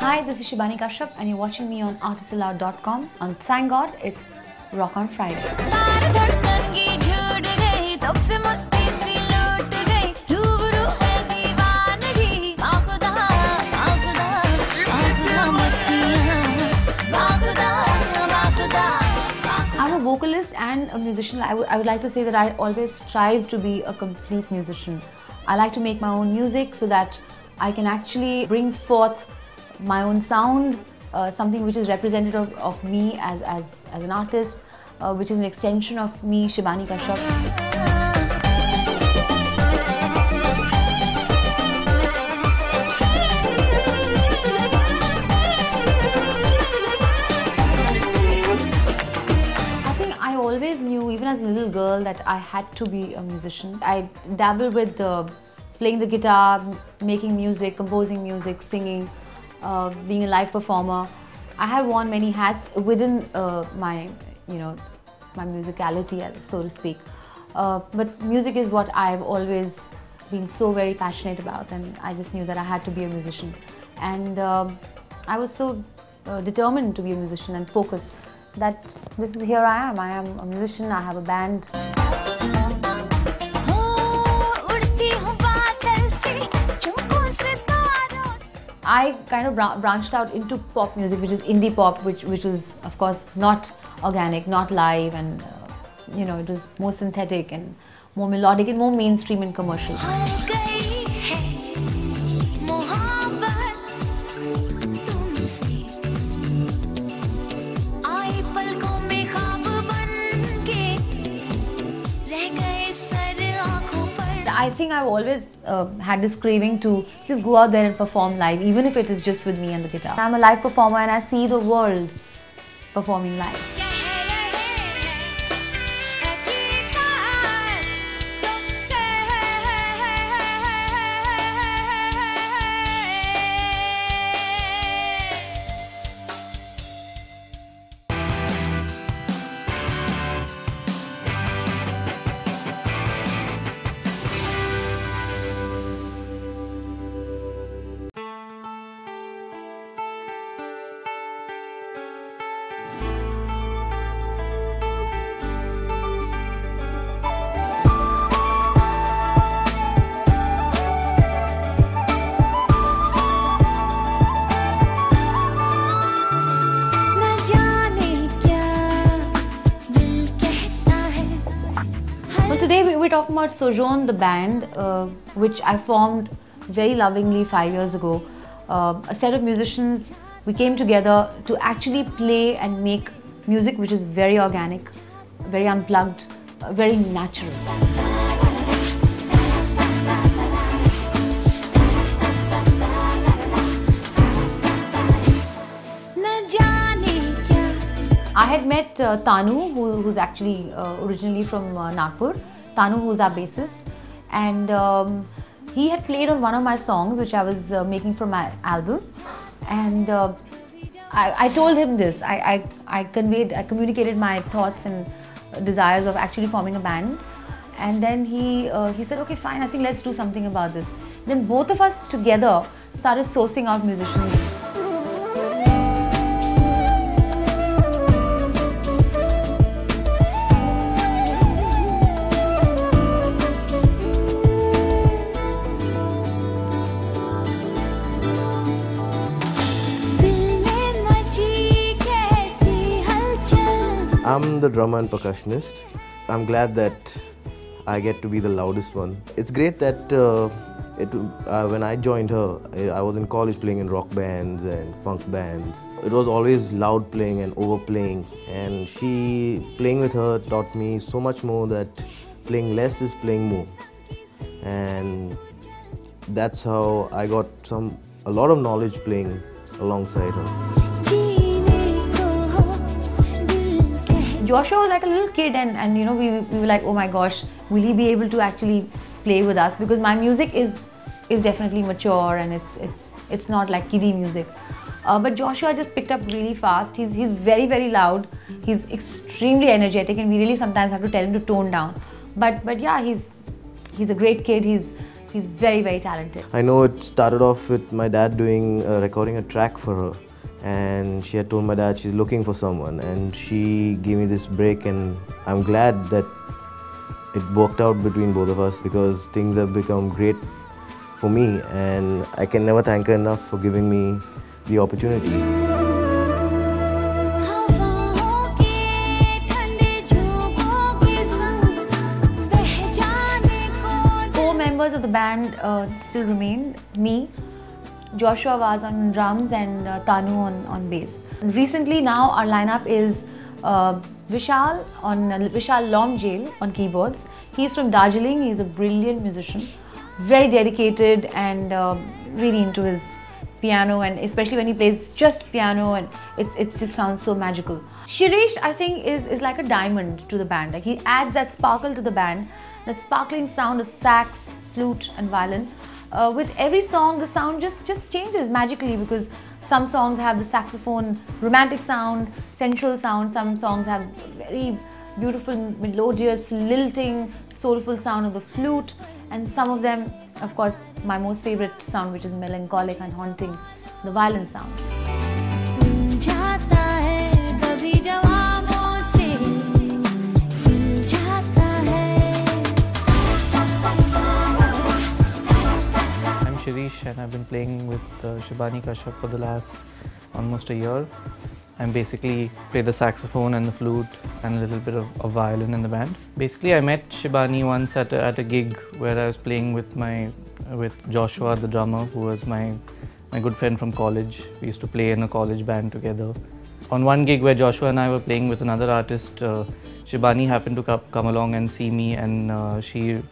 Hi, this is Shibani and you're watching me on ArtistAloud.com. And thank God it's Rock on Friday. I'm a vocalist and a musician. I would like to say that I always strive to be a complete musician. I like to make my own music so that I can actually bring forth my own sound, something which is representative of me as an artist, which is an extension of me, Shibani Kashyap. I always knew, even as a little girl, that I had to be a musician. I dabbled with playing the guitar, making music, composing music, singing, being a live performer. I have worn many hats within my musicality, so to speak. But music is what I've always been so very passionate about, and I just knew that I had to be a musician. And I was so determined to be a musician and focused that here I am. I am a musician, I have a band. I kind of branched out into pop music, which is indie pop, which was of course not organic, not live, and it was more synthetic and more melodic and more mainstream and commercial. I think I've always had this craving to just go out there and perform live, even if it is just with me and the guitar. I'm a live performer and I see the world performing live. Today we're talking about Sojourne, the band, which I formed very lovingly 5 years ago. A set of musicians, we came together to actually play and make music which is very organic, very unplugged, very natural. I had met Tanu, who's actually originally from Nagpur. Tanu, who's our bassist, and he had played on one of my songs which I was making for my album, and I told him this. I communicated my thoughts and desires of actually forming a band, and then he said, okay, fine, I think let's do something about this. Then both of us together started sourcing out musicians. I'm the drummer and percussionist. I'm glad that I get to be the loudest one. It's great that when I joined her, I was in college playing in rock bands and funk bands. It was always loud playing and overplaying, and playing with her taught me so much more that playing less is playing more. And that's how I got a lot of knowledge playing alongside her. Joshua was like a little kid, and we were like, oh my gosh, will he be able to actually play with us? Because my music is definitely mature and it's not like kiddie music. But Joshua just picked up really fast. He's very, very loud. He's extremely energetic, and we really sometimes have to tell him to tone down. But yeah, he's a great kid. He's very, very talented. I know it started off with my dad recording a track for her, and she had told my dad she's looking for someone, and she gave me this break, and I'm glad that it worked out between both of us, because things have become great for me, and I can never thank her enough for giving me the opportunity. Members of the band still remain: me, Joshua was on drums, and Tanu on bass. Recently now our lineup is Vishal Lomjail on keyboards. He's from Darjeeling. He's a brilliant musician, very dedicated, and really into his piano, and especially when he plays just piano, and it just sounds so magical. Shirish, I think, is like a diamond to the band. Like, he adds that sparkle to the band, the sparkling sound of sax, flute and violin. With every song, the sound just changes magically, because some songs have the saxophone romantic sound, sensual sound. Some songs have very beautiful, melodious, lilting, soulful sound of the flute, and some of them, of course, my most favorite sound, which is melancholic and haunting, the violin sound. And I've been playing with Shibani for the last almost a year. I basically play the saxophone and the flute and a little bit of violin in the band. Basically, I met Shibani once at a gig where I was playing with Joshua, the drummer, who was my good friend from college. We used to play in a college band together. On one gig where Joshua and I were playing with another artist, Shibani happened to come along and see me, and she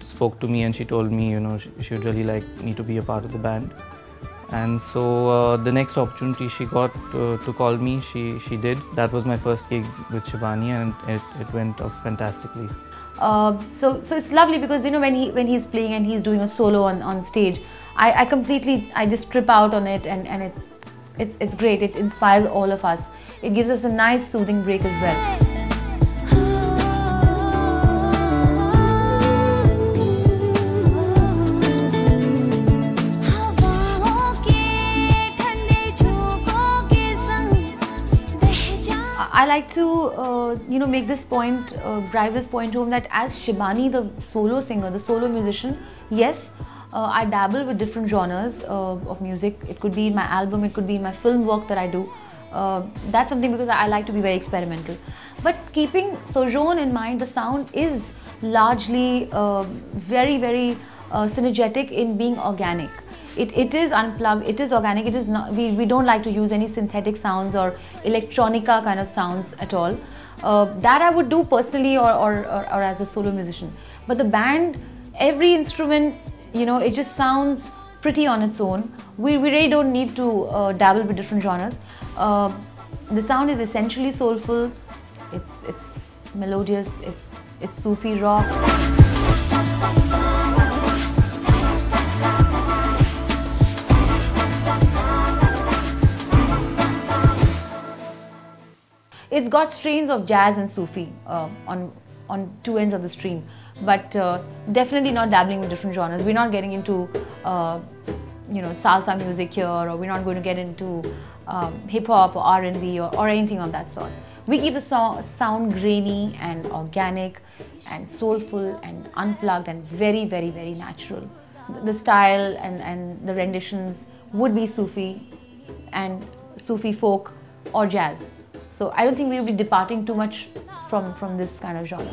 spoke to me and she told me, you know, she would really like me to be a part of the band. And so the next opportunity she got to call me, she did. That was my first gig with Shibani, and it went off fantastically. So it's lovely, because, you know, when he's playing and he's doing a solo on stage, I just trip out on it, and it's great. It inspires all of us. It gives us a nice soothing break as well. I like to, make this point, drive this point home, that as Shibani, the solo singer, the solo musician, yes, I dabble with different genres of music. It could be in my album, it could be in my film work that I do. That's something because I like to be very experimental. But keeping Sojourne in mind, the sound is largely very, very synergetic in being organic. It is unplugged, it is organic, it is not, we don't like to use any synthetic sounds or electronica kind of sounds at all. That I would do personally or as a solo musician. But the band, every instrument, it just sounds pretty on its own. We really don't need to dabble with different genres. The sound is essentially soulful, it's melodious, it's Sufi rock. It's got strains of jazz and Sufi on two ends of the stream, but definitely not dabbling with different genres. We're not getting into salsa music here, or we're not going to get into hip hop or R&B or anything of that sort. We keep the sound grainy and organic and soulful and unplugged and very, very, very natural. The style and the renditions would be Sufi and Sufi folk or jazz. So I don't think we'll be departing too much from this kind of genre.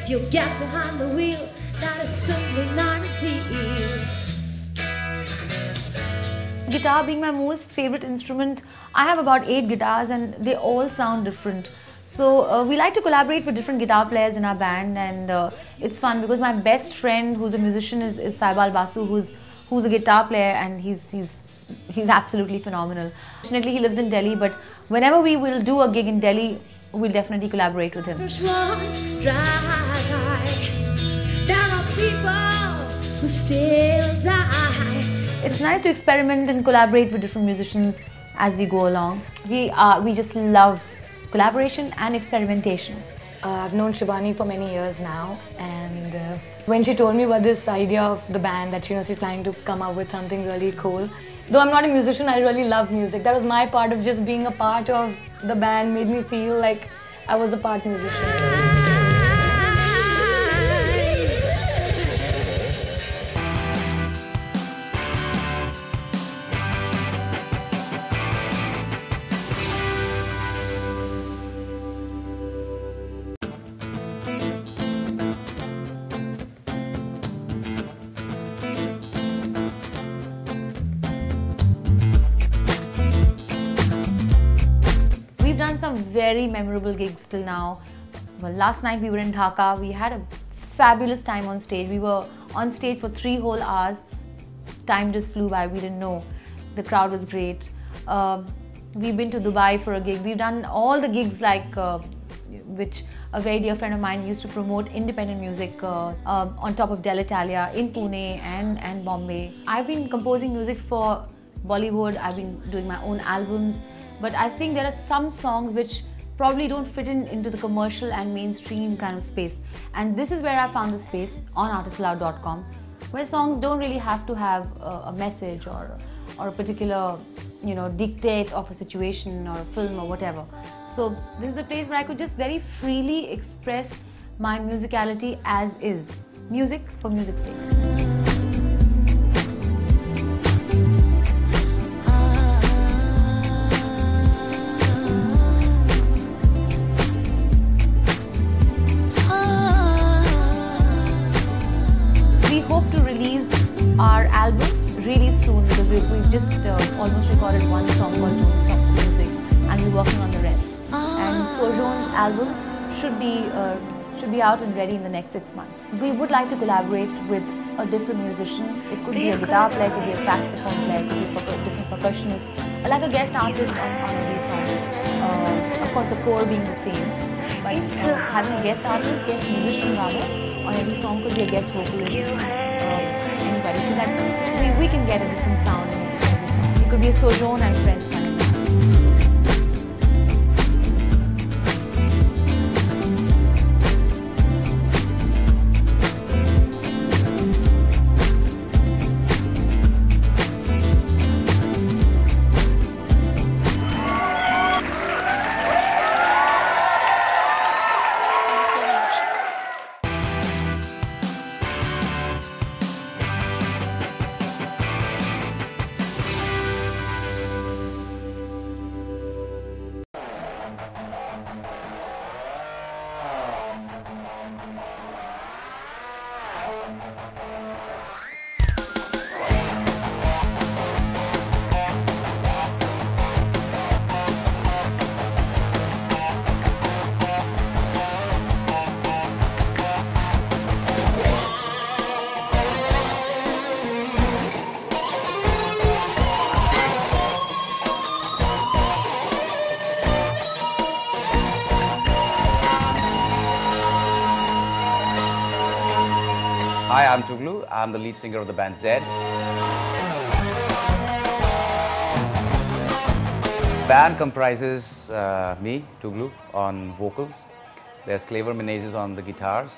If you get behind the wheel, that is simply not a deal. Guitar being my most favorite instrument, I have about 8 guitars and they all sound different. So we like to collaborate with different guitar players in our band, and it's fun because my best friend who's a musician is Saibal Basu, who's a guitar player, and he's absolutely phenomenal. Fortunately, he lives in Delhi, but whenever we will do a gig in Delhi, we'll definitely collaborate with him. There are people who still die. It's nice to experiment and collaborate with different musicians as we go along. We just love collaboration and experimentation. I've known Shibani for many years now, and when she told me about this idea of the band, that she's planning to come up with something really cool. Though I'm not a musician, I really love music. That was my part of just being a part of the band, made me feel like I was a part musician. We've done some very memorable gigs till now. Well, last night we were in Dhaka. We had a fabulous time on stage. We were on stage for 3 whole hours. Time just flew by, we didn't know. The crowd was great. We've been to Dubai for a gig. We've done all the gigs which a very dear friend of mine used to promote independent music on top of Del Italia in Pune and Bombay. I've been composing music for Bollywood. I've been doing my own albums. But I think there are some songs which probably don't fit into the commercial and mainstream kind of space. And this is where I found the space on ArtistAloud.com, where songs don't really have to have a message or a particular, dictate of a situation or a film or whatever. So this is a place where I could just very freely express my musicality as is. Music for music's sake. Our album really soon, because we've just almost recorded one song called Don't Stop the Music, and we're working on the rest. And Sojourne's album should be out and ready in the next 6 months. We would like to collaborate with a different musician. It could be a guitar player, it could be a saxophone player, it could be a different percussionist, like a guest artist on every song. Of course, the core being the same, but having a guest artist, guest musician rather, on every song, could be a guest vocalist. Anybody, so that we can get a different sound in every song. It could be a Sojourne and Friends kind of thing. Hi, I'm Tuglu. I'm the lead singer of the band Zedde. The band comprises me, Tuglu, on vocals. There's Claver Menezes on the guitars,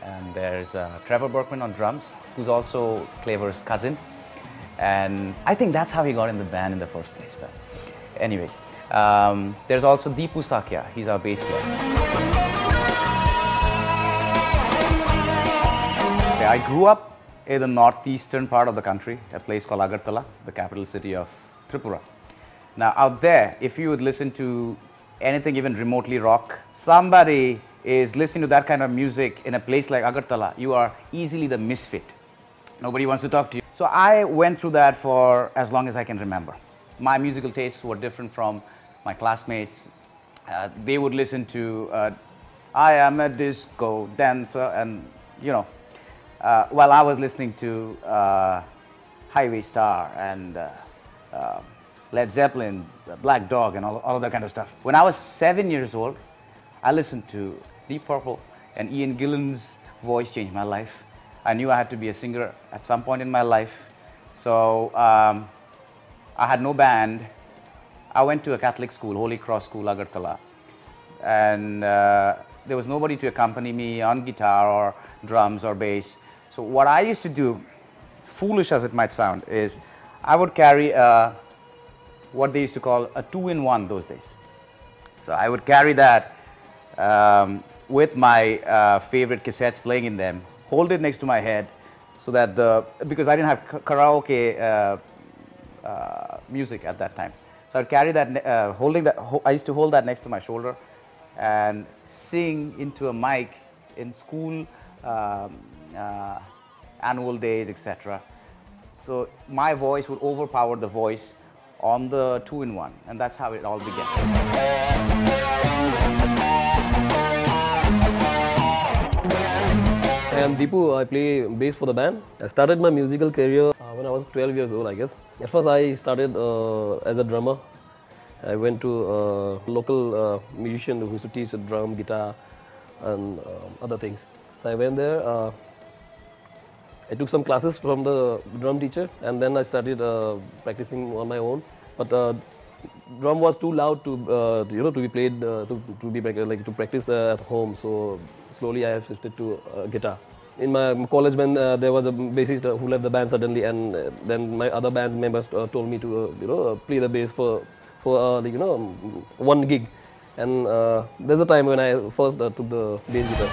and there's Trevor Berkman on drums, who's also Claver's cousin. And I think that's how he got in the band in the first place. But anyways, there's also Deepu Sakya. He's our bass player. I grew up in the northeastern part of the country, a place called Agartala, the capital city of Tripura. Now out there, if you would listen to anything even remotely rock, somebody is listening to that kind of music in a place like Agartala, you are easily the misfit. Nobody wants to talk to you. So I went through that for as long as I can remember. My musical tastes were different from my classmates. They would listen to I am a disco dancer, and you know, while I was listening to Highway Star and Led Zeppelin, Black Dog, and all of that kind of stuff. When I was 7 years old, I listened to Deep Purple, and Ian Gillan's voice changed my life. I knew I had to be a singer at some point in my life. So I had no band. I went to a Catholic school, Holy Cross School, Agartala. And there was nobody to accompany me on guitar or drums or bass. So what I used to do, foolish as it might sound, is I would carry what they used to call a 2-in-1 those days. So I would carry that with my favorite cassettes playing in them, hold it next to my head so that because I didn't have karaoke music at that time. So I'd carry that, I used to hold that next to my shoulder and sing into a mic in school, annual days, etc. So my voice would overpower the voice on the 2-in-1, and that's how it all began. I am Deepu. I play bass for the band. I started my musical career when I was 12 years old, I guess. At first I started as a drummer. I went to a local musician who used to teach drum, guitar and other things. So I went there. I took some classes from the drum teacher, and then I started practicing on my own. But drum was too loud to to be played to practice at home. So slowly I have shifted to guitar. In my college band, there was a bassist who left the band suddenly, and then my other band members told me to play the bass for one gig. And there's a time when I first took the bass guitar.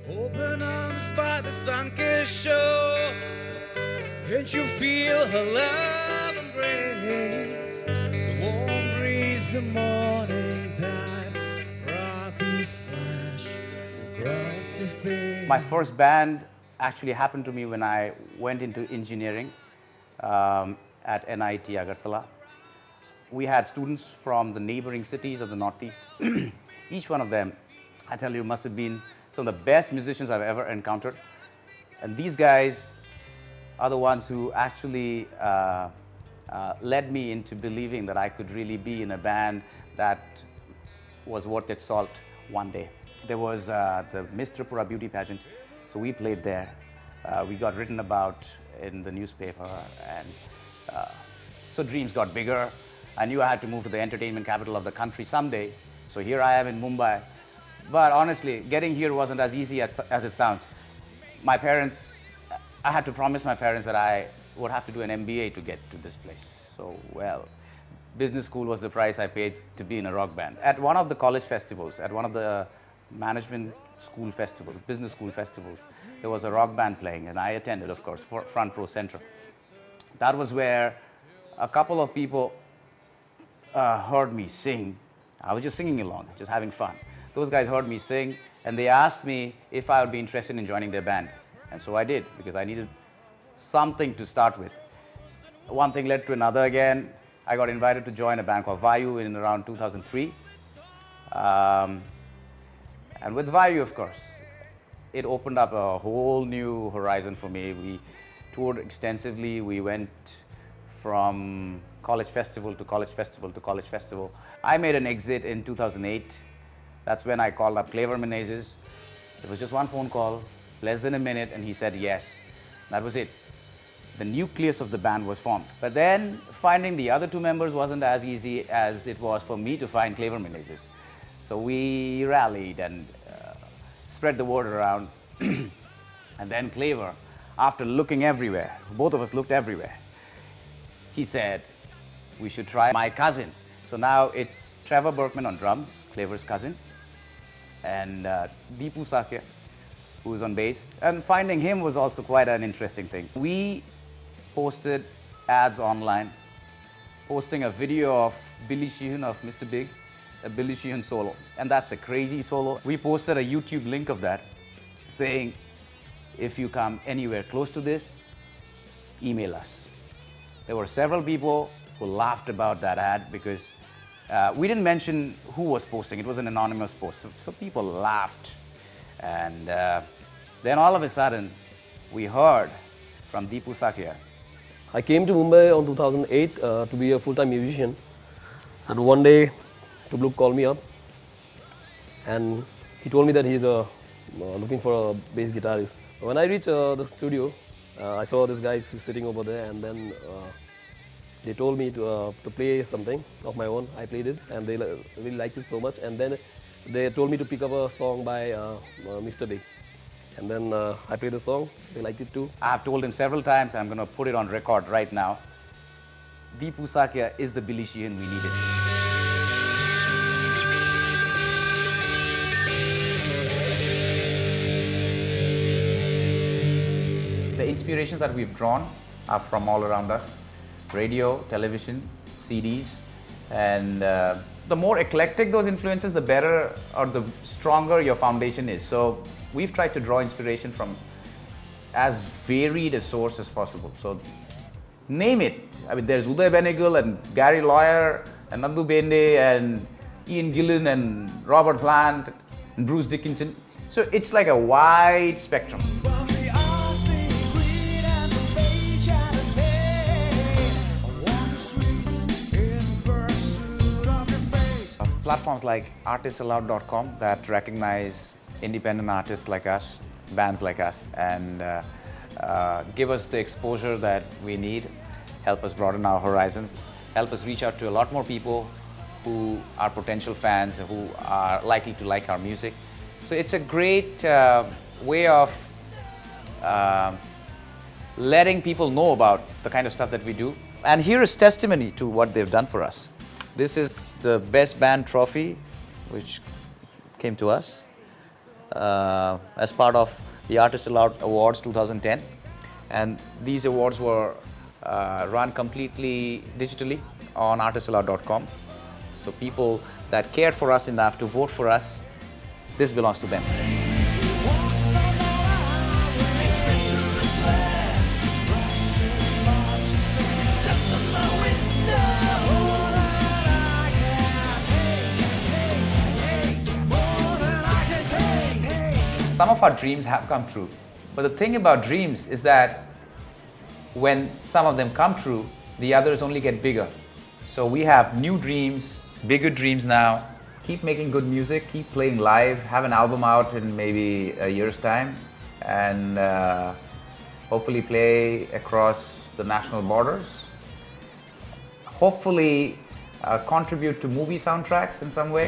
Open arms by the sun-kissed shore. Can't you feel her love embrace? The warm breeze, the morning tide, frothy splash across your face. My first band actually happened to me when I went into engineering at NIT Agartala. We had students from the neighboring cities of the Northeast. Each one of them, I tell you, must have been some of the best musicians I've ever encountered. And these guys are the ones who actually led me into believing that I could really be in a band that was worth its salt one day. There was the Miss Tripura beauty pageant, so we played there. We got written about in the newspaper, and so dreams got bigger. I knew I had to move to the entertainment capital of the country someday, so here I am in Mumbai. But honestly, getting here wasn't as easy as it sounds. My parents, I had to promise my parents that I would have to do an MBA to get to this place. So, well, business school was the price I paid to be in a rock band. At one of the college festivals, at one of the management school festivals, business school festivals, there was a rock band playing, and I attended, of course, front row center. That was where a couple of people heard me sing. I was just singing along, just having fun. Those guys heard me sing, and they asked me if I would be interested in joining their band. And so I did, because I needed something to start with. One thing led to another again. I got invited to join a band called Vayu in around 2003. And with Vayu, of course, it opened up a whole new horizon for me. We toured extensively. We went from college festival to college festival to college festival. I made an exit in 2008. That's when I called up Claver Menezes. It was just one phone call, less than a minute, and he said yes. That was it. The nucleus of the band was formed. But then finding the other two members wasn't as easy as it was for me to find Claver Menezes. So we rallied and spread the word around. And then Claver, after looking everywhere, both of us looked everywhere, he said, we should try my cousin. So now it's Trevor Berkman on drums, Claver's cousin, and Deepu Sakya, who's on bass. And finding him was also quite an interesting thing. We posted ads online, posting a video of Billy Sheehan of Mr. Big, a Billy Sheehan solo. And that's a crazy solo. We posted a YouTube link of that saying, if you come anywhere close to this, email us. There were several people who laughed about that ad because we didn't mention who was posting. It was an anonymous post. So people laughed. And then all of a sudden, we heard from Deepu Sakya. I came to Mumbai on 2008 to be a full-time musician. And one day, Tugluk called me up. And he told me that he's looking for a bass guitarist. When I reached the studio, I saw this guy sitting over there, and then they told me to play something of my own. I played it, and they really liked it so much. And then they told me to pick up a song by Mr. Big. And then I played the song. They liked it too. I've told him several times, I'm going to put it on record right now. Deepu Sakya is the Billy Sheehan we needed. The inspirations that we've drawn are from all around us. Radio, television, CDs, and the more eclectic those influences, the better or the stronger your foundation is. So we've tried to draw inspiration from as varied a source as possible. So name it. I mean, there's Uday Benegal and Gary Lawyer and Nandu Bende and Ian Gillan and Robert Plant and Bruce Dickinson. So it's like a wide spectrum. Platforms like ArtistAloud.com that recognize independent artists like us, bands like us, and give us the exposure that we need, help us broaden our horizons, help us reach out to a lot more people who are potential fans, who are likely to like our music. So it's a great way of letting people know about the kind of stuff that we do. And here is testimony to what they've done for us. This is the Best Band Trophy, which came to us as part of the ArtistAloud Awards 2010. And these awards were run completely digitally on ArtistAloud.com. So people that cared for us enough to vote for us, this belongs to them. Some of our dreams have come true. But the thing about dreams is that when some of them come true, the others only get bigger. So we have new dreams, bigger dreams now. Keep making good music, keep playing live, have an album out in maybe a year's time, and hopefully play across the national borders. Hopefully contribute to movie soundtracks in some way.